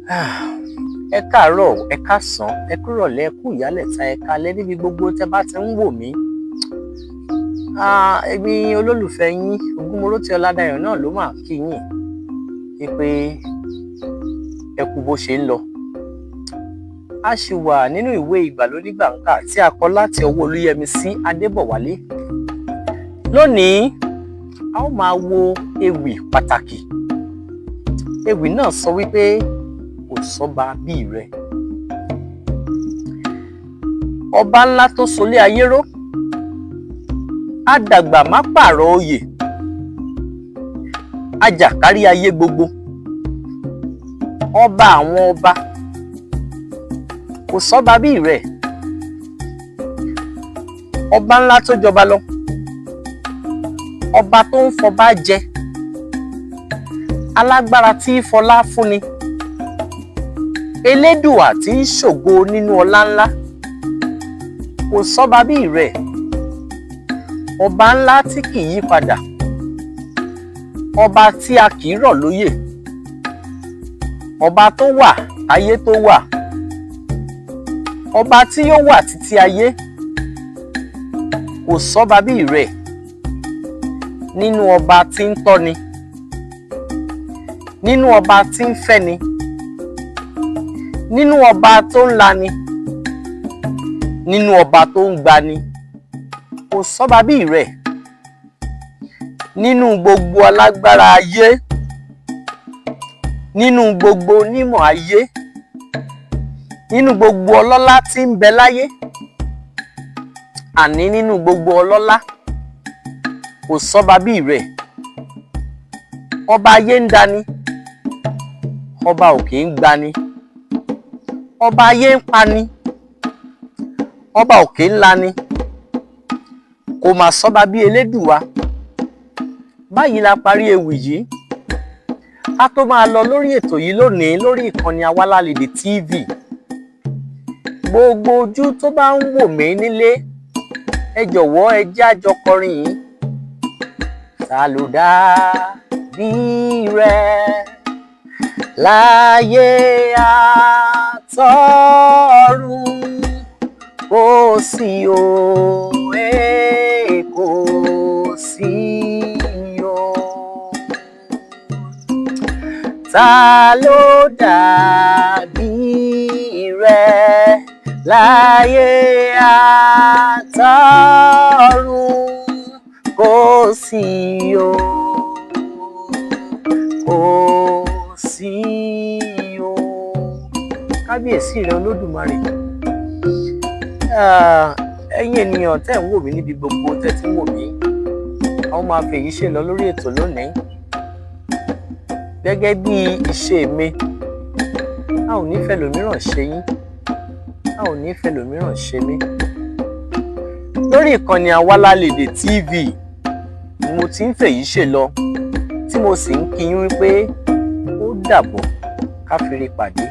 Ẹ káàárọ̀, ẹ káàsán, ẹ kúrọ̀lẹ́, ẹ kú ìyálẹ̀ta, ẹ káalẹ́ níbi gbogbo tẹ́ bá ti ń wò mí. Èmi olólùfẹ́ yín Ògúnmorótì Ọládàyọ̀ náà ló máa kí yín pé ẹ kú bó ṣe ń lọ. A ṣì wà nínú ìwé Ìgbàlónìgbàákà tí a kọ láti ọwọ́ Olúyẹmisí Adébọ̀wálé. Lónìí a ó máa wo ewì pàtàkì. Ewì náà sọ wípé kò sọ́ba bí ìrẹ. Ọba ńlá tó solé ayé ró, àdàgbà má pààrọ̀ oyè, ajàkárí ayé gbogbo, ọba àwọn ọba, kò sọ́ba bí ìrẹ. Ọba ńlá tó jọba lọ, ọba tó ń fọba jẹ, alágbára tí í fọlá fúnni, elédùà tí ń ṣògo nínú ọlá ńlá, kò sọ́ba bí ìrẹ. Ọba ńlá tí kì í yí padà, ọba tí a kì í rọ̀ lóyè, ọba tó wà ayé tó wà, ọba tí yóò wà títí ayé, kò sọ́ba bí ìrẹ. Nínú ọba tí ń tọ́ni, nínú ọba tí ń fẹ́ni, nínú ọba tó ń lani, nínú ọba tó ń gbani, kò sọ́ba bí ìrẹ. Nínú gbogbo alágbára ayé, nínú gbogbo onímọ̀ ayé, nínú gbogbo ọlọ́lá tí ń bẹ láyé, àní nínú gbogbo ọlọ́lá, kò sọ́ba bí ìrẹ. Ọba ayé ń dani, ọba òkè ń gbani, ọba ayé ń pani, ọba òkè ń lani, kò mà sọ́ba bí elédùà. Báyìí la parí ewì yìí. A tó máa lọ lórí ètò yìí lónìí lórí ìkànnì Awalálèdè TV. Gbogbo ojú tó bá ń wò mí nílé, ẹ jọ̀wọ́ ẹ jẹ́ a jọ kọrin yìí. Ta ló dà bí rẹ láyé àtọ̀run, kò sí o, kò sí o. Ta ló dàbí rẹ láyé àtọ̀run, kò sí o, kò sí o. Kábíyèsí rẹ Olódùmarè. Ẹ̀yin ènìyàn tẹ́ ń wò mí níbi gbogbo tẹ́ ti ń wò mí, àwọn máa fèyí ṣe lọ lórí ètò lónìí. Gẹ́gẹ́ bí ìṣe mi, a ò ní fẹ́ lòmíràn ṣe yín, a ò ní fẹ́ lòmíràn ṣe mí. Lórí ìkànnì Awalálèdè TV ni mo ti ń fèyí ṣe lọ, tí mo sì ń kí yín wípé ó dàbọ̀, ká fi ire pàdé.